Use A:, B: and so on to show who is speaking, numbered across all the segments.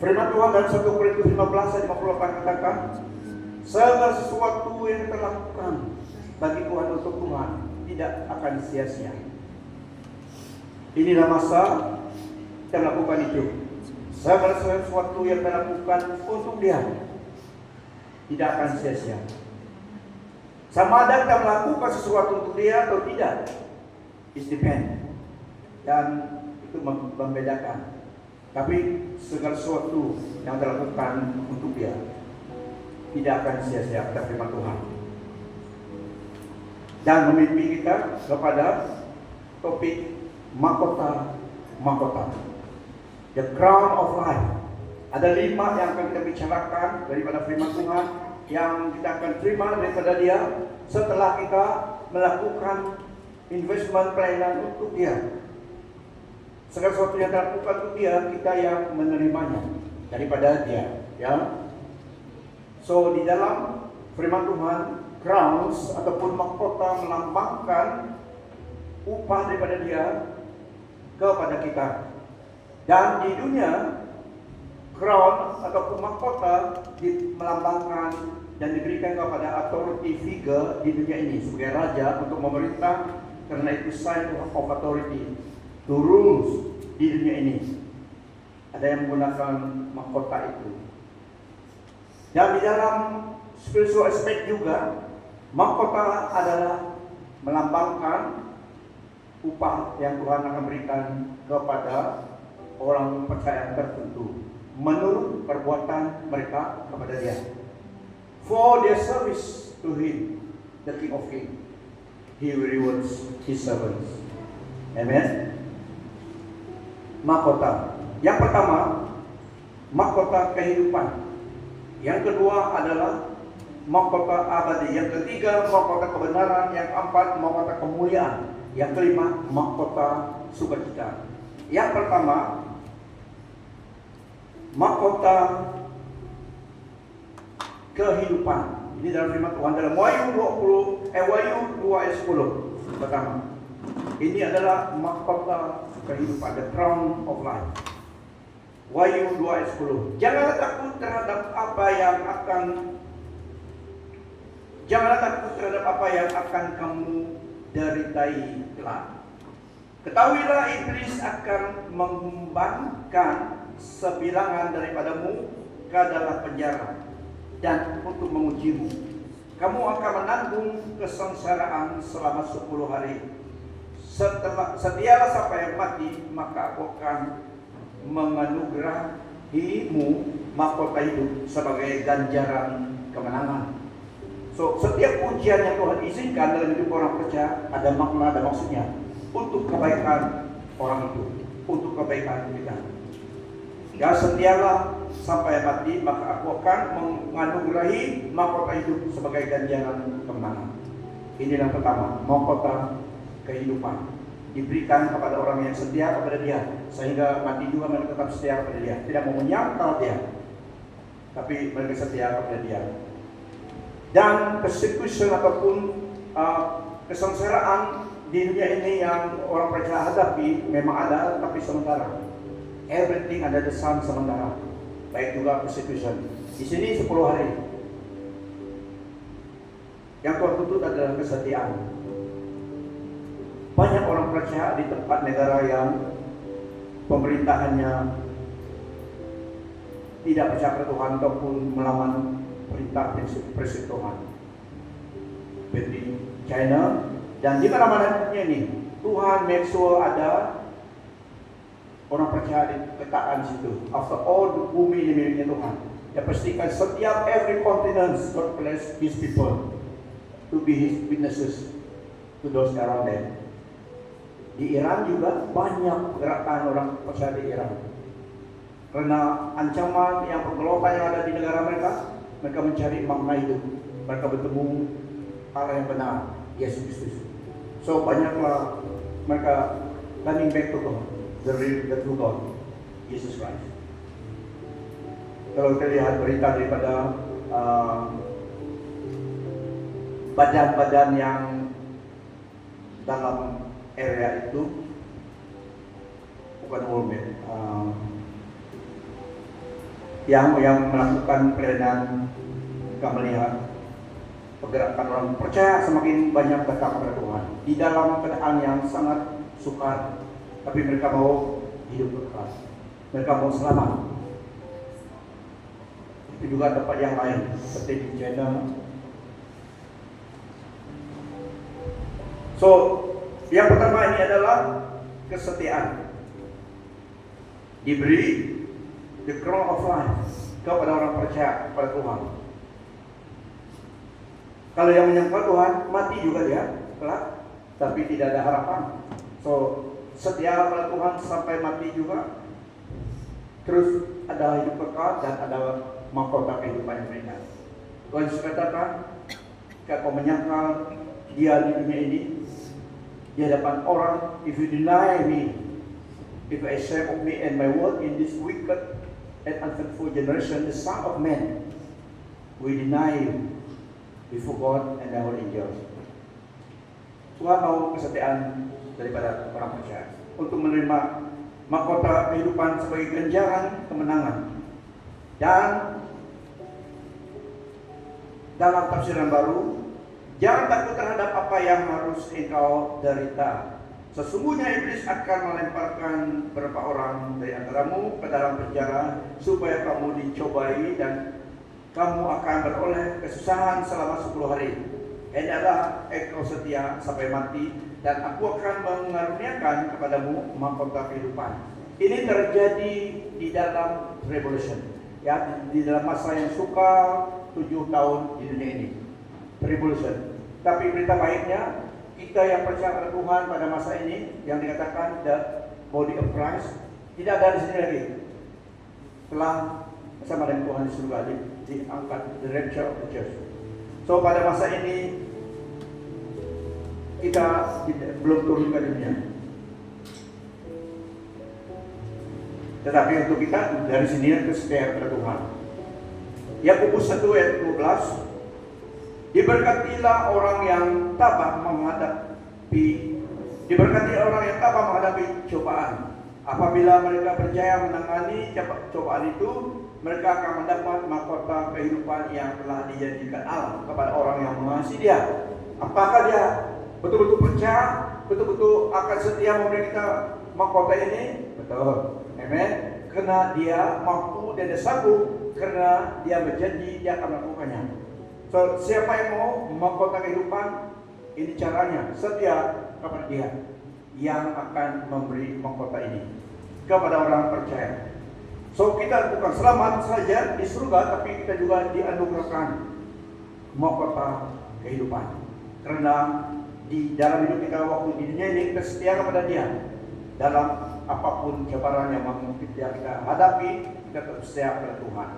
A: Firman Tuhan dalam 1 Korintus 15 ayat 58 katakan, segala sesuatu yang kita lakukan bagi Tuhan untuk Tuhan tidak akan sia-sia. Inilah masa kita lakukan itu. Segala sesuatu yang kita lakukan untuk Dia tidak akan sia-sia. Sama ada kita melakukan sesuatu untuk Dia atau tidak, it depends. Dan itu membedakan. Tapi segala sesuatu yang kita lakukan untuk Dia tidak akan sia-sia, kata firman Tuhan. Dan memimpin kita kepada topik mahkota, the crown of life. Ada 5 yang akan kita bicarakan daripada firman Tuhan yang kita akan terima daripada Dia setelah kita melakukan investment pelayanan untuk Dia. Segala sesuatu yang kita lakukan untuk Dia, kita yang menerimanya daripada Dia, ya. So di dalam firman Tuhan, crowns ataupun mahkota melambangkan upah daripada Dia kepada kita. Dan di dunia, crown ataupun mahkota melambangkan dan diberikan kepada authority figure di dunia ini sebagai raja untuk memerintah, karena itu sign of authority to rules di dunia ini. Ada yang menggunakan mahkota itu. Dan di dalam spiritual aspect juga, mahkota adalah melambangkan upah yang Tuhan akan berikan kepada orang percaya tertentu menurut perbuatan mereka kepada Dia. For their service to Him, the King of Kings, He will reward His servants. Amen. Mahkota. Yang pertama, mahkota kehidupan. Yang kedua adalah mahkota abadi. Yang ketiga, mahkota kebenaran. Yang keempat, mahkota kemuliaan. Yang kelima, mahkota sukacita. Yang pertama, mahkota kehidupan. Ini dalam firman Tuhan dalam Wahyu 2 ayat 10. Pertama, ini adalah mahkota kehidupan, the crown of life. Wahyu 2 ayat 10. Janganlah takut terhadap apa yang akan kamu deritai kelak. Ketahuilah iblis akan mengembangkan sebilangan daripadamu ke dalam penjara dan untuk mengujimu. Kamu akan menanggung kesengsaraan selama 10 hari. Setialah sampai mati, maka aku akan menganugerahimu mahkota hidup sebagai ganjaran kemenangan. So, setiap ujian yang Tuhan izinkan dalam hidup orang percaya ada makna, ada maksudnya untuk kebaikan orang itu, untuk kebaikan kita. Ya, setialah sampai mati, maka aku akan menganugerahi mahkota hidup sebagai ganjaran kemenangan. Ini yang pertama, mahkota kehidupan diberikan kepada orang yang setia kepada Dia, sehingga mati juga mereka tetap setia kepada Dia, tidak mau menyangkal Dia, tapi mereka setia kepada Dia. Dan persecution ataupun kesengsaraan di dunia ini yang orang percaya hadapi memang ada, tapi sementara. Everything under the sun sementara. Baik juga persecution. Di sini 10 hari. Yang Tuhan tuntut adalah kesetiaan. Banyak orang percaya di tempat negara yang pemerintahannya tidak percaya pada Tuhan ataupun melawan perintah prinsip Tuhan. Seperti China dan di mana-mana dunia ini, Tuhan make sure ada orang percaya di ketaan situ. After all, the bumi ini miliknya Tuhan. Dia pastikan setiap every continent God bless His people to be His witnesses to those around them. Di Iran juga banyak gerakan orang percaya di Iran. Karena ancaman yang pergelotan yang ada di negara mereka, mereka mencari makna hidup. Mereka bertemu Allah yang benar, Yesus Kristus. So banyaklah mereka coming back to God, the true God, Jesus Christ. Kalau kita lihat berita daripada badan-badan yang dalam area itu, bukan World Bank, yang melakukan pelayanan. Kita melihat pergerakan orang percaya semakin banyak datang kepada Tuhan di dalam keadaan yang sangat sukar, tapi mereka mau hidup kekal, mereka mau selamat. Itu juga tempat yang lain seperti di China. So, yang pertama ini adalah kesetiaan. Diberi the crown of life kepada orang percaya kepada Tuhan. Kalau yang menyangkal Tuhan, mati juga dia, kelak, tapi tidak ada harapan. So, setia pada Tuhan sampai mati juga. Terus ada hidup kekal dan ada mahkota kehidupan yang mereka. Tuhan Yesus katakan, jika kau menyangkal dia di dunia ini, di hadapan orang, if you deny me, if I share of me and my word in this wicked and unfaithful generation, the Son of Man will deny you before God and our angels. Tuhan mau kesetiaan daripada orang percaya untuk menerima mahkota kehidupan sebagai ganjaran kemenangan. Dan dalam tafsiran baru, jangan takut terhadap apa yang harus engkau derita. Sesungguhnya iblis akan melemparkan beberapa orang dari antaramu ke dalam penjara supaya kamu dicobai dan kamu akan beroleh kesusahan selama 10 hari. Hendaklah engkau setia sampai mati dan aku akan mengaruniakan kepadamu mahkota kehidupan. Ini terjadi di dalam revolution, ya, di dalam masa yang sukar 7 tahun di dunia ini. Revolution. Tapi berita baiknya, kita yang percaya pada Tuhan pada masa ini yang dikatakan the body of Christ tidak ada di sini lagi. Telah bersama dengan Tuhan di surga, diangkat, the rapture of the church. So pada masa ini kita belum turun ke dunia, tetapi untuk kita dari sini kesetia kepada Tuhan. Yakobus 1 ayat 12, diberkatilah orang yang tabah menghadapi cobaan. Apabila mereka berjaya menangani cobaan itu, mereka akan mendapat mahkota kehidupan yang telah dijadikan Allah kepada orang yang mengasihi Dia. Apakah dia betul-betul percaya, betul-betul akan setia memberi kita mahkota ini? Betul. Amen. Karena dia mampu dan dia sanggup, karena dia berjanji dia akan melakukannya. So, siapa yang mau mahkota kehidupan? Ini caranya, setia kepada Dia yang akan memberi mahkota ini kepada orang percaya. So, kita bukan selamat saja di surga, tapi kita juga dianugerahkan mahkota kehidupan. Karena di dalam hidup kita waktu di dunia ini kita setia kepada Dia. Dalam apapun cabaran yang mungkin kita hadapi, kita tetap setia kepada Tuhan.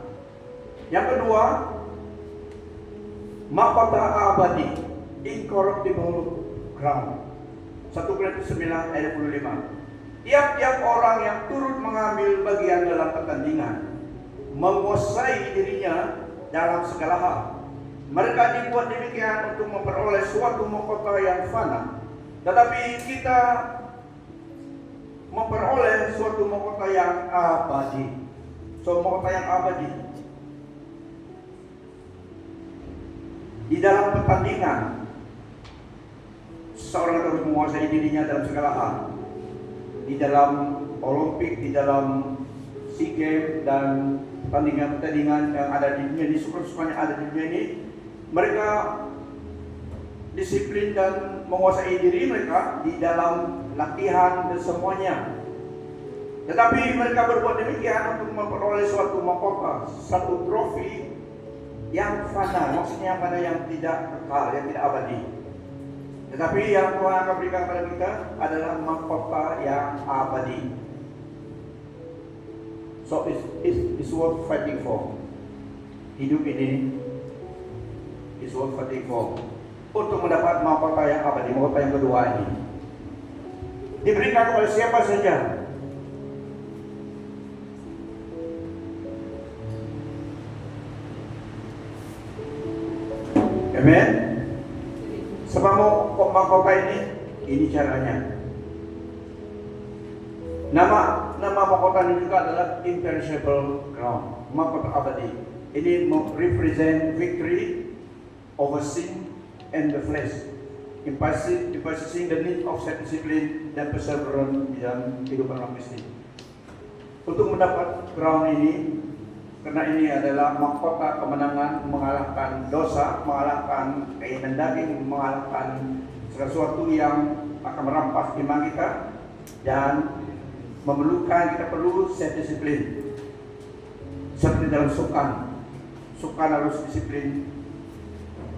A: Yang kedua, mahkota abadi, incorruptible crown. 1 Korintus 9 ayat 25. Tiap-tiap orang yang turut mengambil bagian dalam pertandingan menguasai dirinya dalam segala hal. Mereka dibuat demikian untuk memperoleh suatu mahkota yang fana, tetapi kita memperoleh suatu mahkota yang abadi. So, mahkota yang abadi. Di dalam pertandingan, seorang harus menguasai dirinya dalam segala hal. Di dalam Olimpik, di dalam SEA Games dan pertandingan-pertandingan yang ada di dunia, di suka-sukanya ada di dunia ini, mereka disiplin dan menguasai diri mereka di dalam latihan dan semuanya. Tetapi mereka berbuat demikian untuk memperoleh suatu mahkota, satu trofi yang fana, maksudnya pada yang tidak kekal, yang tidak abadi. Tetapi yang Tuhan akan berikan kepada kita adalah mahkota yang abadi. So it's worth fighting for. Hidup ini is worth fighting for. Untuk mendapat mahkota yang abadi, mahkota yang kedua ini diberikan kepada siapa saja. Amen. Sebab mau mahkota ini caranya. Nama mahkota ini juga adalah imperishable crown, mahkota abadi. Ini represent victory over sin and the flesh, emphasizing the need of self-discipline dan perseverance dalam kehidupan orang Kristen. Untuk mendapat crown ini, karena ini adalah mahkota kemenangan, mengalahkan dosa, mengalahkan keinginan daging, mengalahkan sesuatu yang akan merampas iman kita, dan memerlukan kita perlu self-discipline. Seperti dalam sukan harus disiplin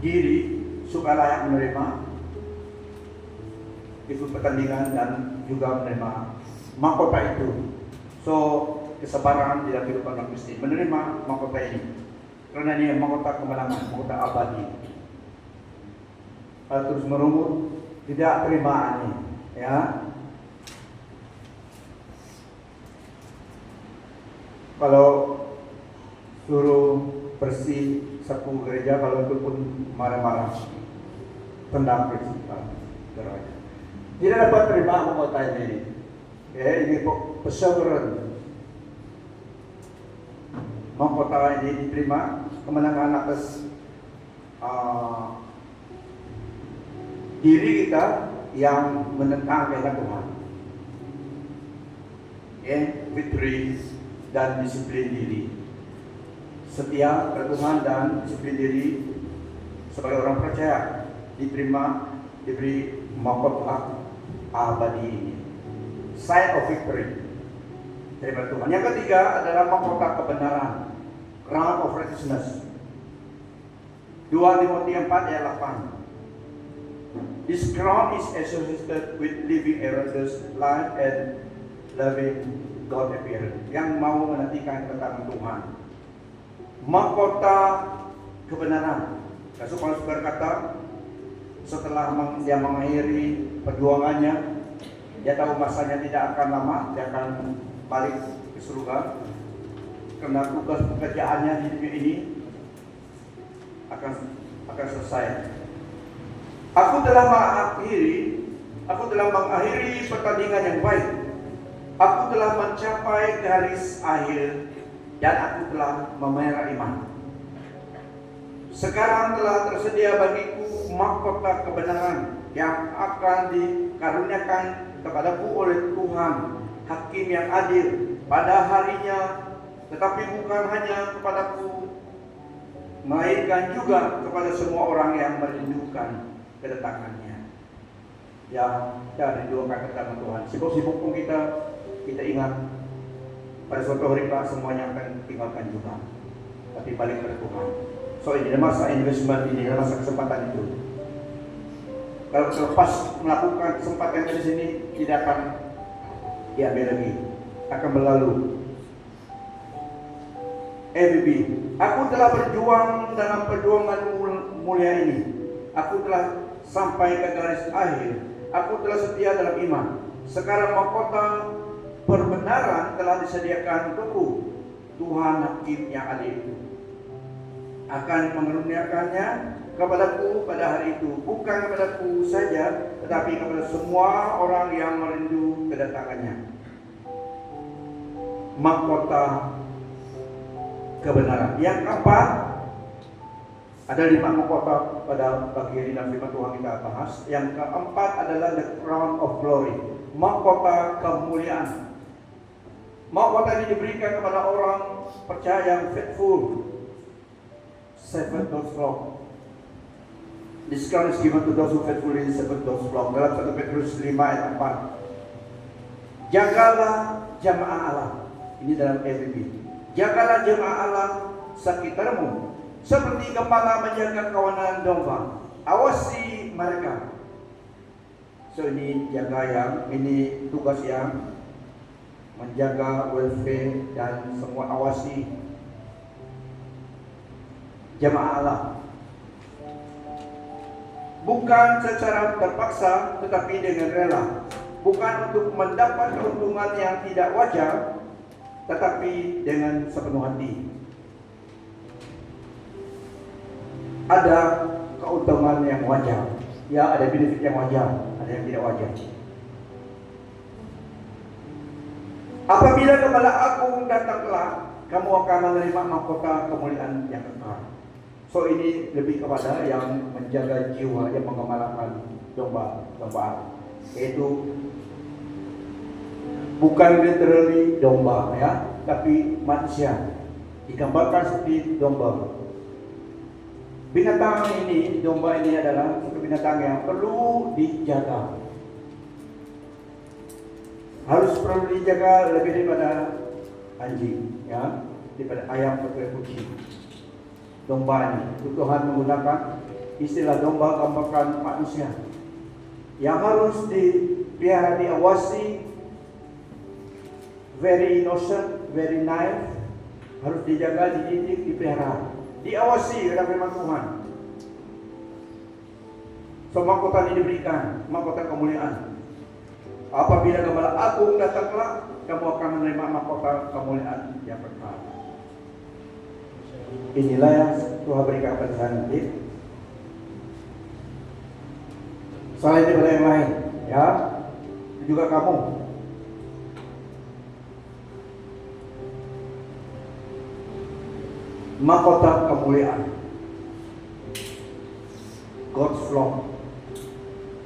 A: diri, suka layak menerima ikut pertandingan dan juga menerima mahkota itu. So, kesabaran dalam kehidupan orang Kristen menerima mahkota ini, karena ini mahkota kemenangan, mahkota abadi. Terus merungut, tidak terima ini, ya. Kalau suruh bersih sapu gereja, kalau itu pun marah-marah, tendang prinsipal, tidak dapat terima mahkota ini. Ini perseverance. Mahkota ini diterima, kemenangan atas diri kita yang menentang kehendak Tuhan. Victory dan disiplin diri, setia kepada Tuhan dan disiplin diri sebagai orang percaya diberi mahkota abadi ini, sign of victory dari Tuhan. Yang ketiga adalah mahkota kebenaran, crown of righteousness. 2 Timotius 4 ayat 8. This crown is associated with living a righteous life and loving God appearance, yang mau menantikan kedatangan Tuhan. Mahkota kebenaran. Rasul Paulus berkata, setelah dia mengakhiri perjuangannya, dia tahu masanya tidak akan lama, dia akan balik ke surga, karena tugas pekerjaannya di dunia ini akan selesai. Aku telah mengakhiri pertandingan yang baik. Aku telah mencapai garis akhir dan aku telah memelihara iman. Sekarang telah tersedia bagiku mahkota kebenaran yang akan dikaruniakan kepadaku oleh Tuhan, Hakim yang adil pada harinya, tetapi bukan hanya kepadaku, melainkan juga kepada semua orang yang merindukan kedatangannya. Yang rindukan kedatangan Tuhan. Sibuk-sibuk pun kita ingat pada suatu hari kelak semuanya akan tinggalkan juga, tapi balik kepada Tuhan. So ini masa investment, ini masa kesempatan itu. Kalau selepas melakukan kesempatan di sini, tidak akan diambil lagi, akan berlalu. FBB, aku telah berjuang dalam perjuangan mulia ini. Aku telah sampai ke garis akhir. Aku telah setia dalam iman. Sekarang mahkota perbenaran telah disediakan untukku. Tuhan Hakim yang adil itu akan mengaruniakannya kepadaku pada hari itu, bukan kepadaku saja, tetapi kepada semua orang yang merindu kedatangannya. Mahkota kebenaran. Yang keempat, ada 5 mahkota pada pagi ini dalam firman Tuhan kita bahas. Yang keempat adalah the crown of glory, mahkota kemuliaan. Mahkota ini diberikan kepada orang percaya yang faithful. 7 doors long. This crown is given to those who faithfully 7 doors long. Dalam 1 Petrus 5 ayat 4. Jagalah jamaah Allah. Ini dalam FBB. Jagalah jemaah Allah sekitarmu seperti gembala menjaga kawanan domba. Awasi mereka. So ini ini tugas yang menjaga welfare dan semua awasi jemaah Allah. Bukan secara terpaksa, tetapi dengan rela. Bukan untuk mendapat keuntungan yang tidak wajar, tetapi dengan sepenuh hati. Ada keuntungan yang wajar, ya ada benefit yang wajar, ada yang tidak wajar. Apabila Gembala Agung datang kelak, kamu akan menerima mahkota kemuliaan yang kekal. So ini lebih kepada yang menjaga jiwa, yang menggembalakan domba, yaitu bukan literally domba ya, tapi manusia digambarkan seperti domba. Binatang ini, domba ini adalah satu binatang yang perlu dijaga. Harus perlu dijaga lebih daripada anjing, ya, daripada ayam atau kucing. Domba ini, Tuhan menggunakan istilah domba gambarkan manusia yang harus dipelihara, diawasi, very innocent, very naive, harus dijaga, dididik, dipelihara, diawasi oleh firman Tuhan. So mahkota ini diberikan, mahkota kemuliaan. Apabila Gembala Agung datang kelak, kamu akan menerima mahkota kemuliaan yang kekal. Inilah yang Tuhan berikan kepada saya nanti. Selain daripada yang lain, ya, juga kamu. Mahkota kemuliaan, God's flock,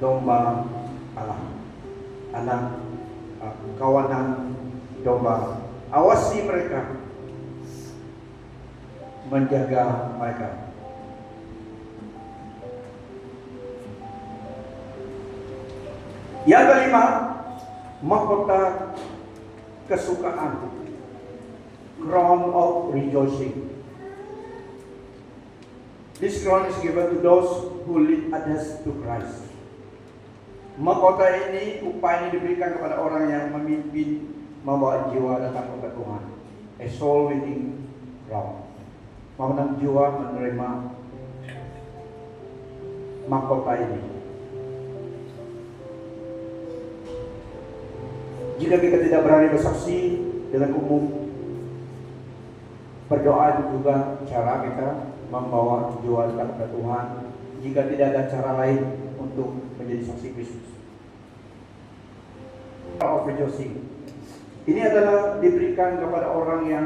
A: domba Allah, anak kawanan domba. Awasi mereka, menjaga mereka. Yang kelima, mahkota kesukaan, crown of rejoicing. This crown is given to those who lead others to Christ. Mahkota ini, upah ini diberikan kepada orang yang memimpin, membawa jiwa datang kepada Tuhan. A soul winning crown. Mengenang jiwa menerima mahkota ini. Jika kita tidak berani bersaksi dengan umum, berdoa juga cara kita membawa jiwa datang kepada Tuhan. Jika tidak ada cara lain untuk menjadi saksi Kristus. Of rejoicing. Ini adalah diberikan kepada orang yang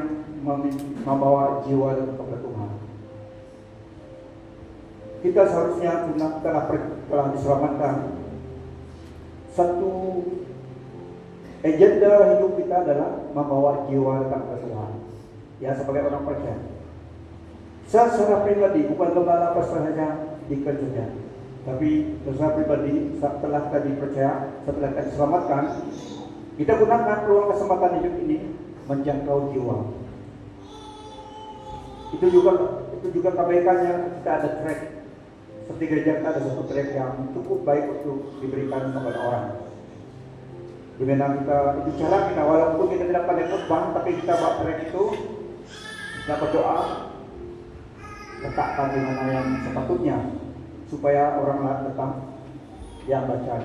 A: membawa jiwa kepada Tuhan. Kita seharusnya telah diselamatkan. Satu agenda hidup kita adalah membawa jiwa kepada Tuhan. Ya, sebagai orang percaya. Saya secara pribadi bukan gembala saja di kerja, tapi secara pribadi setelah tadi percaya, setelah tadi diselamatkan, kita gunakan peluang kesempatan hidup ini menjangkau jiwa. Itu juga kebaikannya kita ada track. Seperti gereja kita ada satu track yang cukup baik untuk diberikan kepada orang. Di mana kita itu cara kita, walaupun kita tidak pandai khotbah, tapi kita buat track itu, kita berdoa, letakkan di mana yang sepatutnya supaya orang lain datang yang baca.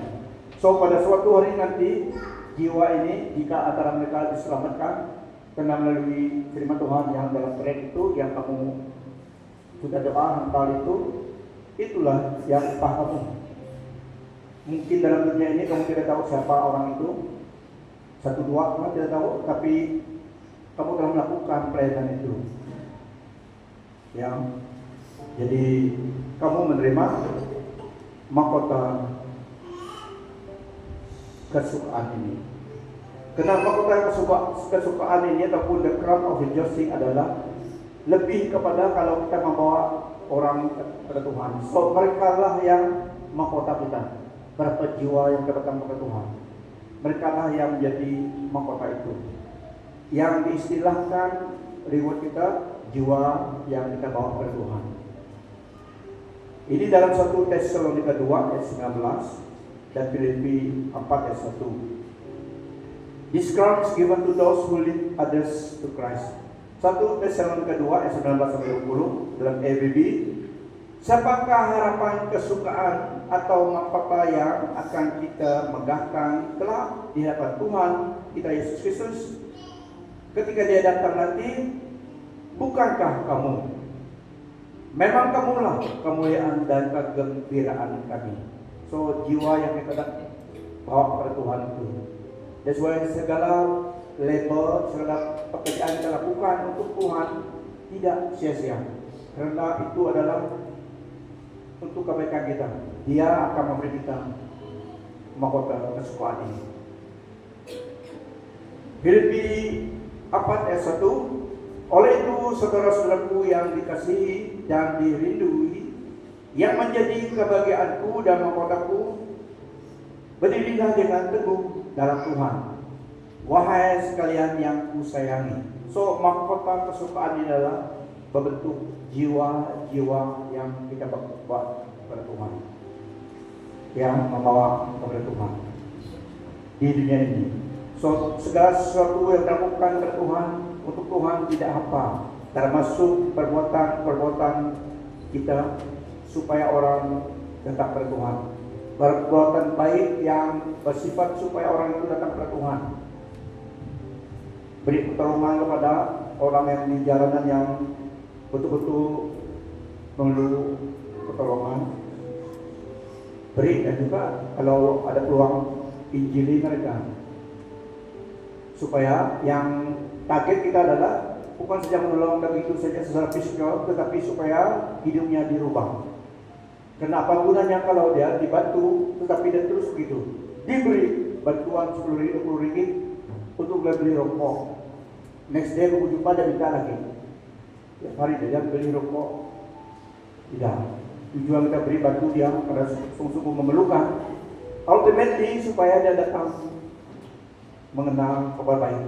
A: So pada suatu hari nanti jiwa ini, jika antara mereka diselamatkan karena melalui firman Tuhan yang dalam track itu, yang kamu sudah doa hantar itu, itulah yang upah kamu. Mungkin dalam dunia ini kamu tidak tahu siapa orang itu, satu dua kamu tidak tahu, tapi kamu telah melakukan pelayanan itu. Yang jadi kamu menerima mahkota kesukaan ini. Kenapa mahkota kesukaan ini ataupun the crown of rejoicing adalah lebih kepada kalau kita membawa orang kepada Tuhan. So mereka lah yang mahkota kita. Berapa jiwa yang datang kepada Tuhan, mereka lah yang menjadi mahkota itu. Yang diistilahkan reward kita, jiwa yang kita bawa kepada Tuhan. Ini dalam 1 Tesalonika 2 ayat 19 dan Filipi 4 ayat 1. This crown is given to those who lead others to Christ. 1 Tesalonika 2 ayat 19 sampai 20 dalam EBB. Siapakah harapan kesukaan atau mahkota yang akan kita megahkan kelak di hadapan Tuhan kita Yesus Kristus ketika Dia datang nanti? Bukankah kamu? Memang kamulah kemuliaan dan kegembiraan kami. So jiwa yang kita bawa kepada Tuhan itu. That's why segala labor terhadap pekerjaan kita lakukan untuk Tuhan tidak sia-sia, karena itu adalah untuk kebaikan kita. Dia akan memberi kita mahkota kesukaan ini. Filipi 4 ayat 1. Oleh itu saudara-saudaraku yang dikasihi dan dirindui, yang menjadi kebahagiaanku dan mahkotaku, berdirilah dengan teguh dalam Tuhan, wahai sekalian yang kusayangi. So mahkota kesukaan ini adalah berbentuk jiwa-jiwa yang kita bawa kepada Tuhan, yang membawa kepada Tuhan di dunia ini. So segala sesuatu yang dilakukan kepada Tuhan, untuk Tuhan tidak apa, termasuk perbuatan-perbuatan kita supaya orang datang kepada Tuhan, perbuatan baik yang bersifat supaya orang itu datang kepada Tuhan. Beri pertolongan kepada orang yang di jalanan yang betul-betul perlu pertolongan. Beri, dan juga kalau ada peluang injili mereka, supaya yang target kita adalah bukan saja menolong dan itu saja secara fisikal, tetapi supaya hidupnya dirubah. Karena apa gunanya kalau dia dibantu tetapi dia terus begitu, diberi bantuan 10 ringgit untuk beli rokok, next day aku jumpa dia minta lagi. Tiap hari dia beli rokok. Tidak. Tujuan kita beri bantu dia pada sungguh-sungguh memerlukan. Ultimately supaya dia datang mengenal kabar baik.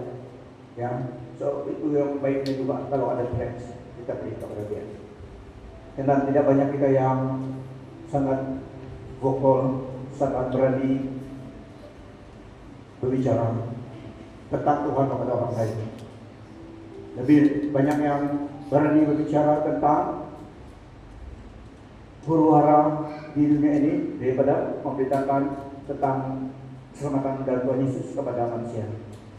A: Ya. So itu yang baiknya juga kalau ada teks kita beri kepada dia. Karena tidak banyak kita yang sangat vokal, sangat berani berbicara tentang Tuhan kepada orang lain. Lebih banyak yang berani berbicara tentang huru-hara di dunia ini daripada memberitakan tentang keselamatan dan Tuhan Yesus kepada manusia.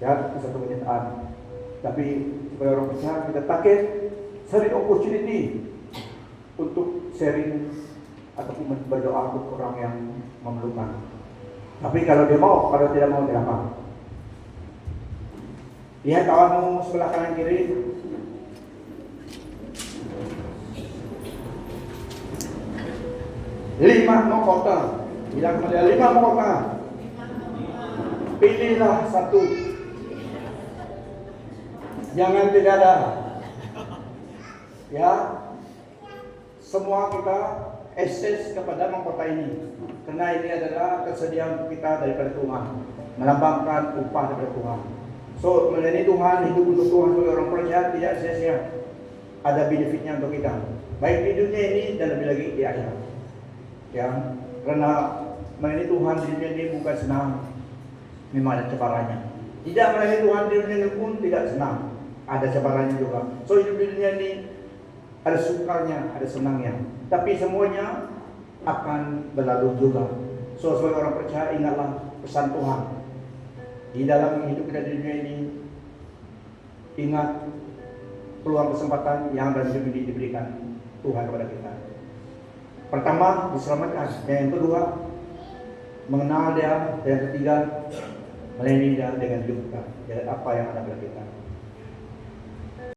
A: Ya, satu kenyataan. Tapi supaya orang percaya, kita target sharing opportunity untuk sharing ataupun berdoa untuk orang yang memerlukan. Tapi kalau dia mau, kalau tidak mau, tidak apa. Lihat kawanmu sebelah kanan kiri. Lima mahkota. Bilang kepada 5 mahkota. Pilihlah satu. Jangan tidak ada. Ya. Semua kita akses kepada mahkota ini. Karena ini adalah kesediaan kita daripada Tuhan. Melambangkan upah daripada Tuhan. So, melayani Tuhan, hidup untuk Tuhan sebagai orang percaya tidak sia-sia. Ada benefitnya untuk kita. Baik di dunia ini dan lebih lagi di akhirat. Ya, karena melayani Tuhan di dunia ini bukan senang. Memang ada cabarannya. Tidak melayani Tuhan di dunia ini pun tidak senang. Ada cabarannya juga. So, hidup di dunia ini ada sukanya, ada senangnya. Tapi semuanya akan berlalu juga. So, sebagai orang percaya ingatlah pesan Tuhan. Di dalam hidup kita di dunia ini, ingat peluang kesempatan yang dalam hidup ini diberikan Tuhan kepada kita. Pertama, diselamatkan. Yang kedua, mengenal dia. Yang ketiga, melayani dia dengan hidup kita. Jadi apa yang ada pada kita.